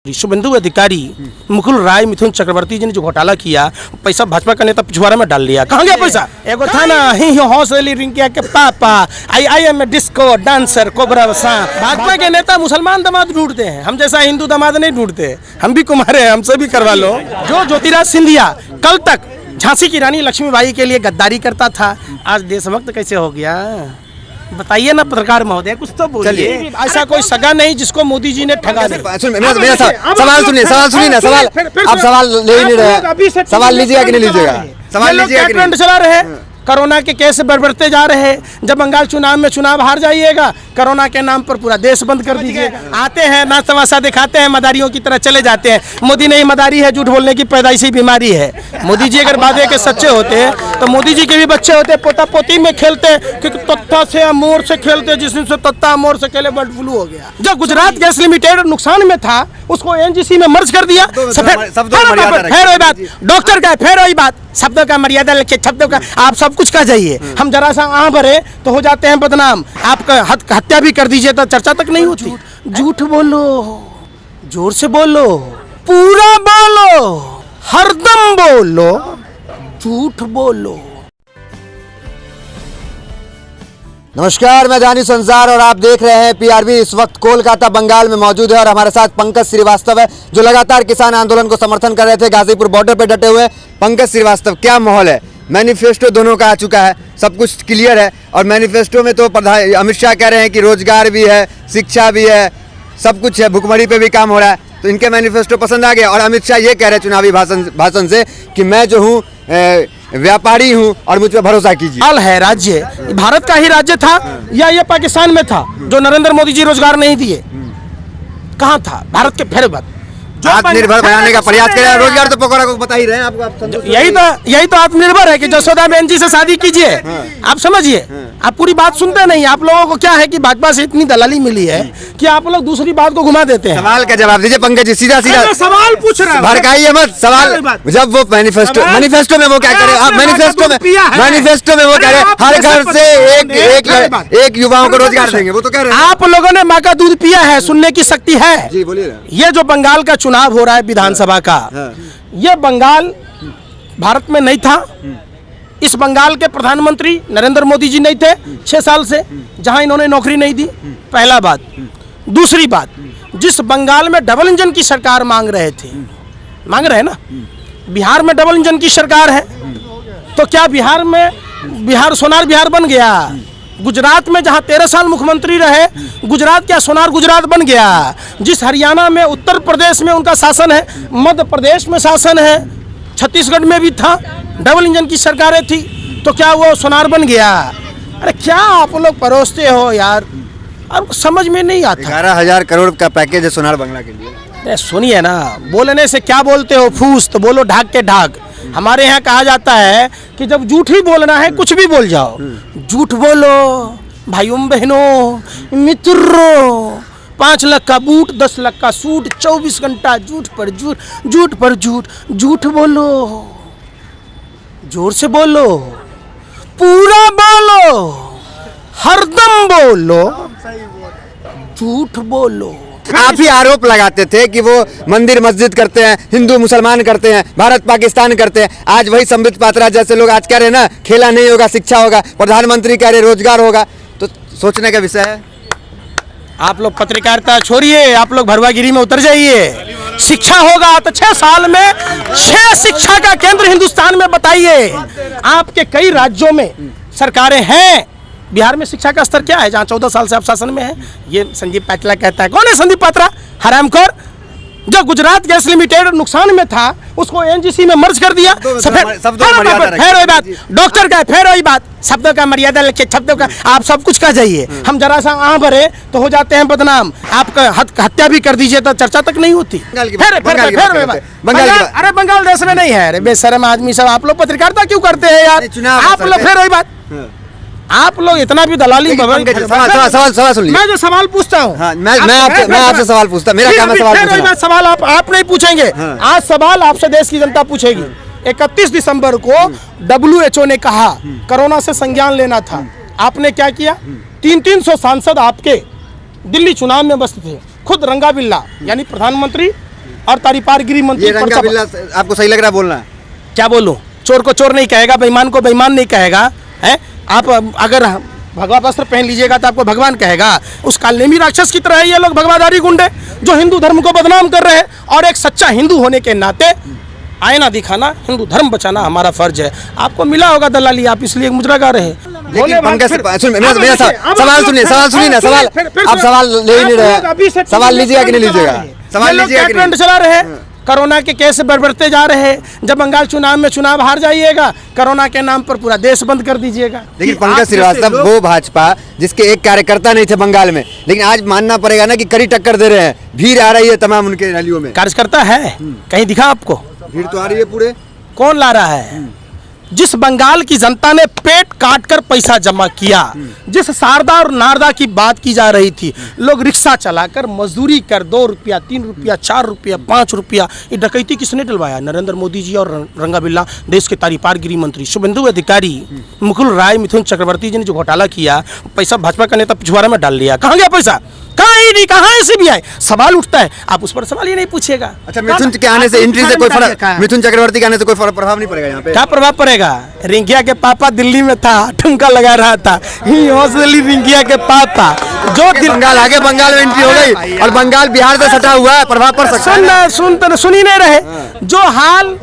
शुभेंदु अधिकारी, मुकुल राय, मिथुन चक्रवर्ती जी ने जो घोटाला किया, पैसा भाजपा का नेता पिछवाड़ा में डाल लिया। कहाँ गया पैसा? एगो था ना ही हॉर्स रैली रिंकिया के पापा, I am a disco dancer cobra सांप। भाजपा के नेता मुसलमान दामाद ढूंढते हैं, हम जैसा हिंदू दामाद नहीं ढूंढते। हम भी कुमारे हैं, हमसे भी करवा लो। जो ज्योतिराज सिंधिया कल तक झांसी की रानी लक्ष्मीबाई के लिए गद्दारी करता था, आज देशभक्त कैसे हो गया? बताइए ना पत्रकार महोदय, कुछ तो बोलिए। ऐसा कोई सगा नहीं जिसको मोदी जी ने ठगा दिया। सवाल सुनिए ना, सवाल आप सवाल ले ही नहीं रहे। सवाल लीजिएगा कि नहीं लीजिएगा? सवाल लीजिएगा कि नहीं? चला रहे कोरोना के केस बढ़ते जा रहे हैं। जब बंगाल चुनाव में चुनाव हार जाइएगा, कोरोना के नाम पर पूरा देश बंद कर दीजिएगा। आते हैं ना तमाशा दिखाते हैं, मदारियों की तरह चले जाते हैं। मोदी नहीं मदारी है, झूठ बोलने की पैदाइशी बीमारी है। मोदी जी अगर वादे के सच्चे होते तो मोदी जी के भी बच्चे होते, पोता पोती में खेलते, क्योंकि तत्ता से अमोर से खेलते। जिस दिन से तत्ता अमोर से खेले बर्ड फ्लू हो गया। जो गुजरात गैस लिमिटेड नुकसान में था, उसको एनजीसी में मर्ज कर दिया। डॉक्टर का फिर वही बात, शब्दों का मर्यादा रखिए, शब्दों का आप सब कुछ कह जाइए। हम जरा सा आं भरे तो हो जाते हैं बदनाम। आपका हत्या भी कर दीजिए तो चर्चा तक नहीं होती। झूठ बोलो, जोर से बोलो, पूरा बोलो, हरदम बोलो, झूठ बोलो। नमस्कार, मैं दानी संसार और आप देख रहे हैं पीआरबी। इस वक्त कोलकाता बंगाल में मौजूद है और हमारे साथ पंकज श्रीवास्तव है, जो लगातार किसान आंदोलन को समर्थन कर रहे थे। गाजीपुर बॉर्डर पे डटे हुए पंकज श्रीवास्तव, क्या माहौल है? मैनिफेस्टो दोनों का आ चुका है, सब कुछ क्लियर है और मैनिफेस्टो में तो प्रधान अमित शाह कह रहे हैं कि रोजगार भी है, शिक्षा भी है, सब कुछ है, भुखमरी पे भी काम हो रहा है। तो इनके मैनिफेस्टो पसंद आ गया और अमित शाह ये कह रहे हैं चुनावी भाषण से कि मैं जो हूँ व्यापारी हूँ और मुझ पर भरोसा कीजिए। हाल है राज्य भारत का ही राज्य था या ये पाकिस्तान में था जो नरेंद्र मोदी जी रोजगार नहीं दिए? कहाँ था भारत के? फिर बात आत्मनिर्भर बनाने का प्रयास करें। रोजगार तो पकौड़ा को बता ही रहे हैं आपको। यही तो आत्मनिर्भर है कि जसोदा बहन जी से शादी कीजिए। आप समझिए, आप पूरी बात सुनते नहीं। आप लोगों को क्या है कि भाजपा से इतनी दलाली मिली है कि आप लोग दूसरी बात को घुमा देते हैं। सवाल का जवाब दीजिए पंकज जी, सीधा सवाल पूछ रहा हूं, भड़काइए मत। सवाल जब वो मैनिफेस्टो में वो क्या करे? आप मैनिफेस्टो में वो कह रहे हैं हर घर से एक युवाओं को रोजगार देंगे, वो तो कह रहे हैं। आप लोगों ने माँ का दूध पिया है, सुनने की शक्ति है जी, बोलिए। ये जो बंगाल का चुनाव हो रहा है विधानसभा का, ये बंगाल भारत में नहीं था। इस बंगाल के प्रधानमंत्री नरेंद्र मोदी जी नहीं थे 6 साल से, जहां इन्होंने नौकरी नहीं दी। पहला बात। दूसरी बात, जिस बंगाल में डबल इंजन की सरकार मांग रहे ना, बिहार में डबल इंजन की सरकार है, तो क्या बिहार सोनार बिहार बन गया? गुजरात में जहां 13 साल मुख्यमंत्री रहे, गुजरात क्या सोनार गुजरात बन गया? जिस हरियाणा में, उत्तर प्रदेश में उनका शासन है, मध्य प्रदेश में शासन है, छत्तीसगढ़ में भी था, डबल इंजन की सरकारें थी, तो क्या वो सोनार बन गया? अरे क्या आप लोग परोसते हो यार, आपको समझ में नहीं आता। 11,000 करोड़ का पैकेज है सोनार बंगला के लिए। सुनिए ना, बोलने से क्या बोलते हो? फूस तो बोलो ढाक के ढाक। हमारे यहाँ कहा जाता है कि जब झूठ ही बोलना है कुछ भी बोल जाओ। झूठ बोलो भाइयों बहनों मित्रों। 5 लाख का बूट, 10 लाख का सूट, 24 घंटा झूठ पर झूठ, झूठ पर झूठ। झूठ बोलो, जोर से बोलो, पूरा बोलो, हरदम बोलो, झूठ बोलो। आप ही आरोप लगाते थे कि वो मंदिर मस्जिद करते हैं, हिंदू मुसलमान करते हैं, भारत पाकिस्तान करते हैं। आज वही संबित पात्रा जैसे लोग आज कह रहे हैं ना, खेला नहीं होगा, शिक्षा होगा। प्रधानमंत्री कह रहे रोजगार होगा। तो सोचने का विषय है। आप लोग पत्रकारिता छोड़िए, आप लोग भरवागिरी में उतर जाइए। शिक्षा होगा तो 6 साल में 6 शिक्षा का केंद्र हिंदुस्तान में बताइए। आपके कई राज्यों में सरकारें हैं। बिहार में शिक्षा का स्तर क्या है जहाँ 14 साल से आप शासन में है? ये संदीप पात्रा कहता है। कौन है संदीप पात्रा? हरामखोर। जो गुजरात गैस लिमिटेड नुकसान में था, उसको एनजीसी में मर्ज कर दिया। डॉक्टर का फिर वही बात, शब्दों का मर्यादा रखिए, शब्दों का आप सब कुछ कह जाइए। हम जरा सा आं भरे तो हो जाते हैं बदनाम। आपका हत्या भी कर दीजिए तो चर्चा तक नहीं होती। अरे बंगाल देश में नहीं है। अरे बेशरम आदमी सब, आप लोग पत्रकारिता क्यों करते हैं यार? आप लोग फिर वही बात, आप लोग इतना भी दलाली। सवाल सुन लीजिए। मैं जो सवाल पूछता हूँ, मैं आपसे सवाल पूछता, मेरा काम है सवाल पूछना। सवाल आप नहीं पूछेंगे। आज सवाल आपसे देश की जनता पूछेगी। 31 दिसंबर को WHO ने कहा कोरोना से संज्ञान लेना था। आपने क्या किया? 300 सांसद आपके दिल्ली चुनाव में बसते थे, खुद रंगा बिल्ला यानी प्रधानमंत्री और तारीपार गिरी मंत्री ये रंगा बिल्ला आपको सही लग रहा है बोलना? क्या बोलूं, चोर को चोर नहीं कहेगा, बेईमान को बेईमान नहीं कहेगा है। आप अगर भगवा वस्त्र पहन लीजिएगा तो आपको भगवान कहेगा। उस कालनेमी राक्षस की तरह है ये लोग भगवाधारी गुंडे जो हिंदू धर्म को बदनाम कर रहे हैं। और एक सच्चा हिंदू होने के नाते आईना दिखाना, हिंदू धर्म बचाना हमारा फर्ज है। आपको मिला होगा दलाली, आप इसलिए मुजरा गा रहे हैं। लेकिन पंकज मेरा सवाल सुनिए ना, सवाल आप सवाल ले ही नहीं रहे। सवाल लीजिएगा कि नहीं लीजिएगा? सवाल लीजिएगा कि नहीं? चला रहे हैं, कोरोना के केस बढ़ते जा रहे हैं। जब बंगाल चुनाव में चुनाव हार जाइएगा, कोरोना के नाम पर पूरा देश बंद कर दीजिएगा। लेकिन पंकज श्रीवास्तव वो भाजपा जिसके एक कार्यकर्ता नहीं थे बंगाल में, लेकिन आज मानना पड़ेगा ना कि कड़ी टक्कर दे रहे हैं। भीड़ आ रही है तमाम उनके रैलियों में। कार्यकर्ता है कहीं दिखा आपको? भीड़ तो आ रही है पूरे। कौन ला रहा है? जिस बंगाल की जनता ने पेट काट कर पैसा जमा किया, जिस शारदा और नारदा की बात की जा रही थी, लोग रिक्शा चलाकर मजदूरी कर 2 रुपया 3 रुपया 4 रुपया 5 रुपया, ये डकैती किसने डलवाया? नरेंद्र मोदी जी और रंगा बिल्ला देश के तारीपार गिरी मंत्री शुभेंदु अधिकारी, मुकुल राय, मिथुन चक्रवर्ती जी ने जो घोटाला किया, पैसा भाजपा का नेता पिछवाड़ा में डाल लिया। कहाँ गया पैसा? कहाँ ईडी, कहाँ सीबीआई? सवाल उठता है, आप उस पर सवाल ही नहीं पूछेगा। अच्छा, मिथुन के आने से एंट्री से कोई फर्क, मिथुन चक्रवर्ती के आने से कोई प्रभाव नहीं पड़ेगा यहाँ पे? क्या प्रभाव पड़ेगा? रिंकिया के पापा दिल्ली में था, ठुमका लगा रहा था, रिंकिया के पापा जो बंगाल आगे, बंगाल में एंट्री हो गई और बंगाल बिहार से सटा हुआ है, प्रभाव पड़ सकता है। सुन ही नहीं रहे। जो हाल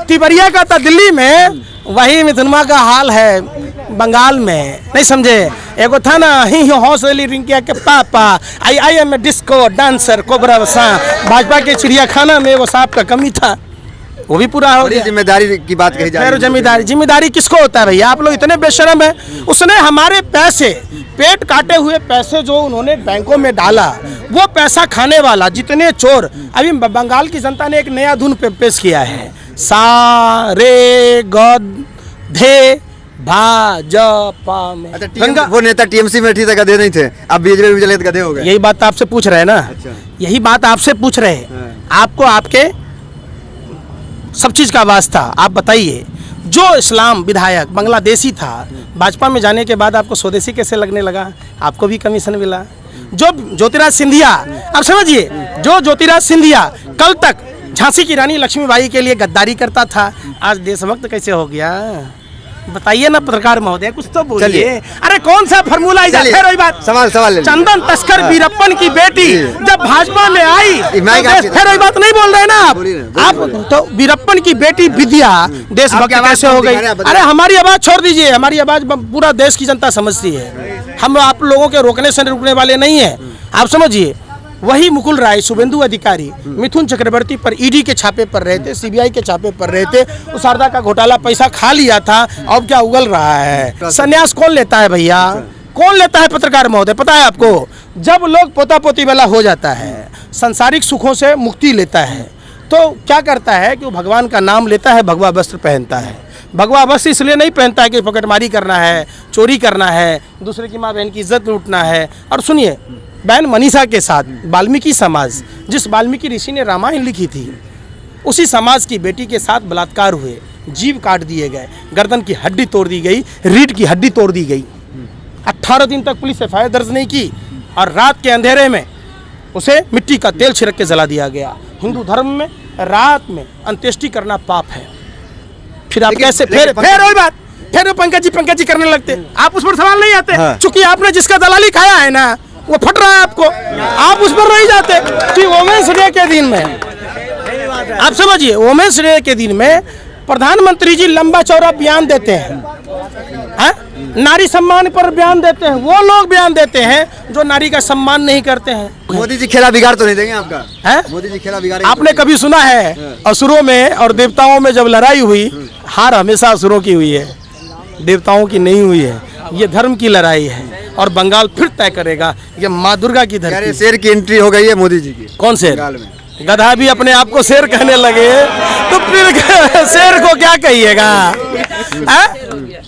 तिवरिया का था दिल्ली में, वही मिथुनमा का हाल है बंगाल में। नहीं समझे? एगो था ना ही हौसली रिंकिया के पापा, I am a disco dancer cobra सांप। भाजपा के चिड़ियाखाना में वो सांप का कमी था, वो भी पूरा हो गया। जिम्मेदारी की बात कही जा रही है। जिम्मेदारी किसको होता है भैया? आप लोग इतने बेशरम है। उसने हमारे पैसे, पेट काटे हुए पैसे जो उन्होंने बैंकों में डाला, वो पैसा खाने वाला जितने चोर। अभी बंगाल की जनता ने एक नया धुन पेश किया है, सा रे ग धे भाजपा में। अच्छा, वो नेता टीएमसी में ठीक गधे नहीं थे, अब बीजेपी में चले गधे हो गए। यही बात आपसे पूछ रहे हैं ना? अच्छा। यही बात आपसे पूछ रहे हैं। आपको आपके सब चीज का वास्ता, आप बताइए। जो इस्लाम विधायक बांग्लादेशी था, भाजपा में जाने के बाद आपको स्वदेशी कैसे लगने लगा? आपको भी कमीशन मिला। जो ज्योतिराज सिंधिया, आप समझिए, जो ज्योतिराज सिंधिया कल तक झांसी की रानी लक्ष्मीबाई के लिए गद्दारी करता था, आज देशभक्त कैसे हो गया? बताइए ना पत्रकार महोदय, कुछ तो बोलिए। अरे कौन सा फॉर्मूला? सवाल चंदन तस्कर वीरप्पन की बेटी जब भाजपा में आई, फिर वही बात नहीं बोल रहे ना आप। तो वीरप्पन की बेटी विद्या देशभक्त कैसे हो गई? अरे हमारी आवाज छोड़ दीजिए, हमारी आवाज पूरा देश की जनता समझती है। हम आप लोगों के रोकने से रुकने वाले नहीं है, आप समझिए। वही मुकुल राय, शुभेंदु अधिकारी, मिथुन चक्रवर्ती पर ईडी के छापे पर रहे थे, सीबीआई के छापे पर रहे थे। उस शारदा का घोटाला पैसा खा लिया था, अब क्या उगल रहा है? संन्यास कौन लेता है भैया? कौन लेता है पत्रकार महोदय? पता है आपको? जब लोग पोता पोती वाला हो जाता है, संसारिक सुखों से मुक्ति लेता है, तो क्या करता है कि वो भगवान का नाम लेता है, भगवा वस्त्र पहनता है। भगवा वस्त्र इसलिए नहीं पहनता है कि पॉकेटमारी करना है, चोरी करना है, दूसरे की माँ बहन की इज्जत लूटना है। और सुनिए, बहन मनीषा के साथ वाल्मीकि समाज, जिस वाल्मीकि ऋषि ने रामायण लिखी थी, उसी समाज की बेटी के साथ बलात्कार हुए, जीव काट दिए गए, गर्दन की हड्डी तोड़ दी गई, रीढ़ की हड्डी तोड़ दी गई। 18 दिन तक पुलिस एफआईआर दर्ज नहीं की और रात के अंधेरे में उसे मिट्टी का तेल छिड़क के जला दिया गया। हिंदू धर्म में रात में अंत्येष्टि करना पाप है। फिर आप कैसे फिर वही बात, फिर पंकज जी करने लगते। आप उस पर सवाल नहीं आते। चूंकि आपने जिसका दलाली खाया है ना, वो फट रहा है आपको, आप उस पर नहीं जाते। कि वोमेंस डे के दिन में, आप समझिए, वोमेंस डे के दिन में प्रधानमंत्री जी लंबा चौड़ा बयान देते हैं, नारी सम्मान पर बयान देते हैं। वो लोग बयान देते हैं जो नारी का सम्मान नहीं करते हैं। मोदी जी खेला बिगाड़ तो नहीं देंगे आपका? है मोदी जी खेला बिगाड़? आपने कभी सुना है असुरों में और देवताओं में जब लड़ाई हुई, हार हमेशा असुरों की हुई है, देवताओं की नहीं हुई है। ये धर्म की लड़ाई है और बंगाल फिर तय करेगा। ये माँ दुर्गा की धरती। शेर की एंट्री हो गई है मोदी जी की। कौन शेर? गधा भी अपने आप को शेर कहने लगे तो फिर शेर को क्या कहिएगा?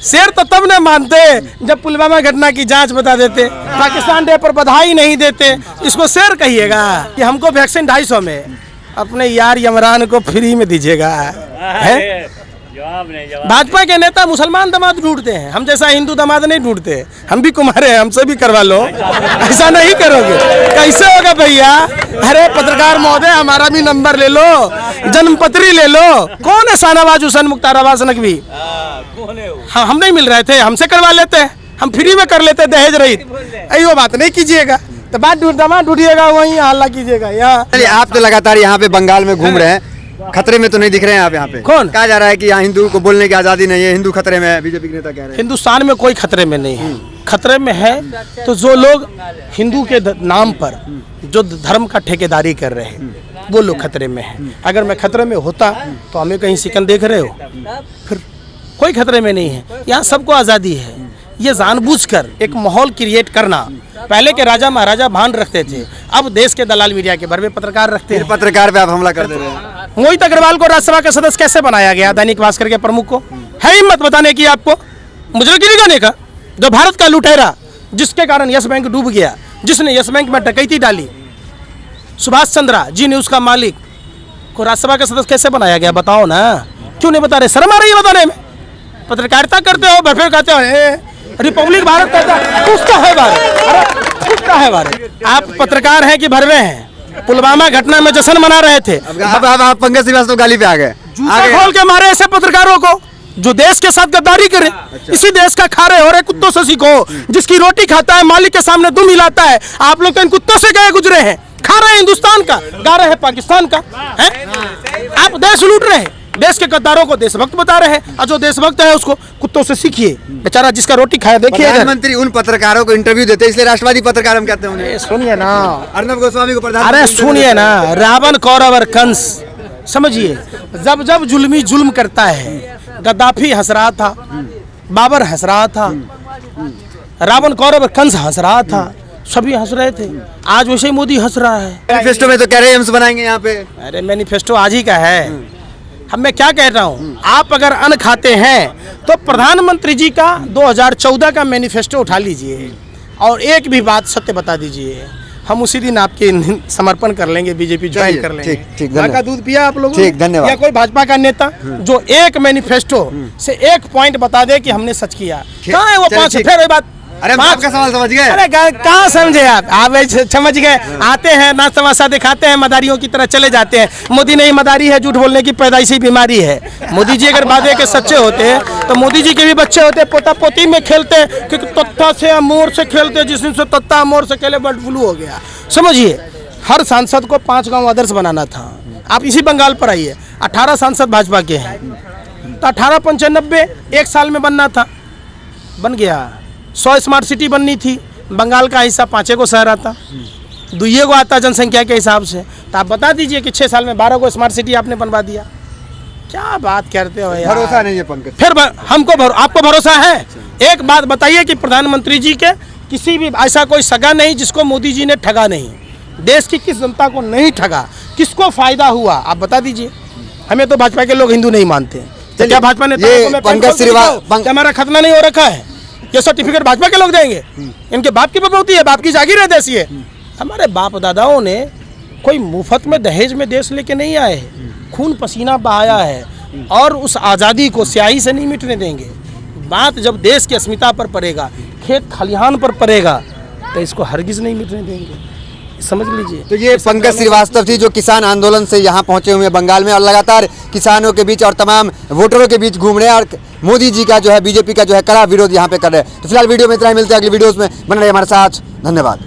शेर तो तब न मानते जब पुलवामा घटना की जांच बता देते, पाकिस्तान डे पर बधाई नहीं देते, इसको शेर कहिएगा? कि हमको वैक्सीन 250 में, अपने यार यमरान को फ्री में दीजिएगा। भाजपा के नेता मुसलमान दामाद ढूंढते हैं, हम जैसा हिंदू दामाद नहीं ढूंढते। हम भी कुमारे हैं, हमसे भी करवा लो। ऐसा नहीं करोगे, कैसे होगा भैया? अरे पत्रकार महोदय, हमारा भी नंबर ले लो, जन्मपत्री ले लो। कौन है शाहनवाज हुसैन मुख्तार अब्बास नकवी? हाँ, हम नहीं मिल रहे थे, हमसे करवा लेते, हम फ्री में कर लेते, दहेज रहित। वो बात नहीं कीजिएगा, तो बात ढूंढिएगा, वहीं हल्ला कीजिएगा। यहाँ चलिए, आप तो लगातार यहाँ पे बंगाल में घूम रहे हैं, खतरे में तो नहीं दिख रहे हैं आप यहाँ पे? कौन कहा जा रहा है कि यहाँ हिंदू को बोलने की आजादी नहीं है, हिंदू खतरे में है, बीजेपी के नेता कह रहे हैं। हिंदुस्तान में कोई खतरे में नहीं है। खतरे में है तो जो लोग हिंदू के नाम पर जो धर्म का ठेकेदारी कर रहे हैं, वो लोग खतरे में हैं। अगर मैं खतरे में होता तो हमें कहीं सिकन देख रहे हो? फिर कोई खतरे में नहीं है। यहाँ सबको आज़ादी है। ये जानबूझकर एक माहौल क्रिएट करना, पहले के राजा महाराजा भान रखते थे, अब देश के दलाल मीडिया के भर में पत्रकार रखते हैं। पत्रकार पे आप हमला कर दे रहे हैं। मोहित अग्रवाल को राज्यसभा का सदस्य कैसे बनाया गया? दैनिक भास्कर के प्रमुख को है हिम्मत बताने की आपको, मुजरिम लगाने का? जो भारत का लुटेरा, जिसके कारण यस बैंक डूब गया, जिसने यस बैंक में डकैती डाली, सुभाष चंद्रा जी न्यूज़ का मालिक को राज्यसभा का सदस्य कैसे बनाया गया? बताओ ना, क्यों नहीं बता रहे? शर्म आ रही है बताने में? पत्रकारिता करते हो, भरफे कहते हो रिपब्लिक भारत कहता है, कुछ तो है भारत। अरे कुछ तो है भारत। आप पत्रकार हैं कि भरवे हैं? पुलवामा घटना में जश्न मना रहे थे, अब आप पंकज श्रीवास्तव गाली पे आ गए। जूता खोल के मारे ऐसे पत्रकारों को जो देश के साथ गद्दारी करे। इसी देश का खा रहे हो रहे कुत्तों से सीखो। जिसकी रोटी खाता है मालिक के सामने दुम हिलाता है। आप लोग तो इन कुत्तों से गए गुजरे हैं। खा रहे हैं हिंदुस्तान का, गा रहे हैं पाकिस्तान का है? आप देश लूट रहे हैं, देश के गद्दारों को देशभक्त बता रहे हैं, और जो देशभक्त है उसको कुत्तों से सीखिए। बेचारा जिसका रोटी खाया, देखिए प्रधानमंत्री उन पत्रकारों को इंटरव्यू देते हैं, इसलिए राष्ट्रवादी पत्रकार हम कहते हैं उन्हें। सुनिए ना, अर्नब गोस्वामी को प्रधान। अरे सुनिए ना, रावण कौरव और कंस, समझिए, जब जब जुल्मी जुल्म करता है, गद्दाफी हंस रहा था, बाबर हंस रहा था, रावण कौरव और कंस हंस रहा था, सभी हंस रहे थे। आज वैसे ही मोदी हंस रहा है। मैनिफेस्टो में तो कह रहे हैं एम्स बनाएंगे यहाँ पे। अरे मैनिफेस्टो आज ही का है। हम मैं क्या कह रहा हूँ, आप अगर अन्न खाते हैं तो प्रधानमंत्री जी का 2014 का मैनिफेस्टो उठा लीजिए और एक भी बात सत्य बता दीजिए। हम उसी दिन आपके समर्पण कर लेंगे, बीजेपी ज्वाइन कर लेंगे। ठीक, माँ का दूध पिया आप लोगों ने? ठीक, धन्यवाद। या कोई भाजपा का नेता जो एक मैनिफेस्टो से एक पॉइंट बता दे कि हमने सच किया? कहाँ है वो 5? फिर वही बात। अरे आपका सवाल समझ गए? अरे कहाँ समझे आप समझ गए। आते हैं ना तमाशा दिखाते हैं, मदारियों की तरह चले जाते हैं। मोदी नहीं मदारी है, झूठ बोलने की पैदाइशी बीमारी है। मोदी जी अगर वादे के सच्चे होते हैं तो मोदी जी के भी बच्चे होते, पोता पोती में खेलते, क्योंकि तत्ता से मोर से खेलते, जिस दिन से तत्ता मोर से खेले बर्ड फ्लू हो गया। समझिए, हर सांसद को 5 गाँव आदर्श बनाना था। आप इसी बंगाल पर आइए, 18 सांसद भाजपा के हैं, तो 1895 एक साल में बनना था, बन गया। 100 स्मार्ट सिटी बननी थी, बंगाल का हिस्सा 5 को शहर आता, 2 को आता जनसंख्या के हिसाब से। तो आप बता दीजिए कि 6 साल में 12 को स्मार्ट सिटी आपने बनवा दिया। क्या बात करते हो यार? भरोसा नहीं है पंकज। फिर हमको आपको भरोसा है? एक बात बताइए कि प्रधानमंत्री जी के किसी भी ऐसा कोई सगा नहीं जिसको मोदी जी ने ठगा नहीं। देश की किस जनता को नहीं ठगा, किसको फायदा हुआ, आप बता दीजिए। हमें तो भाजपा के लोग हिंदू नहीं मानते। तो क्या भाजपा ने पंकज श्रीवास्तव, हमारा खतना नहीं हो रखा है? ये सर्टिफिकेट भाजपा के लोग देंगे? इनके बाप की बपौती है, बाप की जागीर है देश ये। हमारे बाप दादाओं ने कोई मुफ्त में दहेज में देश लेके नहीं आए, खून पसीना बहाया है, और उस आज़ादी को स्याही से नहीं मिटने देंगे। बात जब देश की अस्मिता पर पड़ेगा, खेत खलिहान पर पड़ेगा, तो इसको हरगिज नहीं मिटने देंगे, समझ लीजिए। तो ये पंकज श्रीवास्तव थी जो किसान आंदोलन से यहाँ पहुंचे हुए हैं बंगाल में, और लगातार किसानों के बीच और तमाम वोटरों के बीच घूम रहे हैं, और मोदी जी का जो है, बीजेपी का जो है कड़ा विरोध यहाँ पे कर रहे हैं। तो फिलहाल वीडियो में इतना ही, मिलते हैं अगली वीडियोस में। बने रहिए हमारे साथ, धन्यवाद।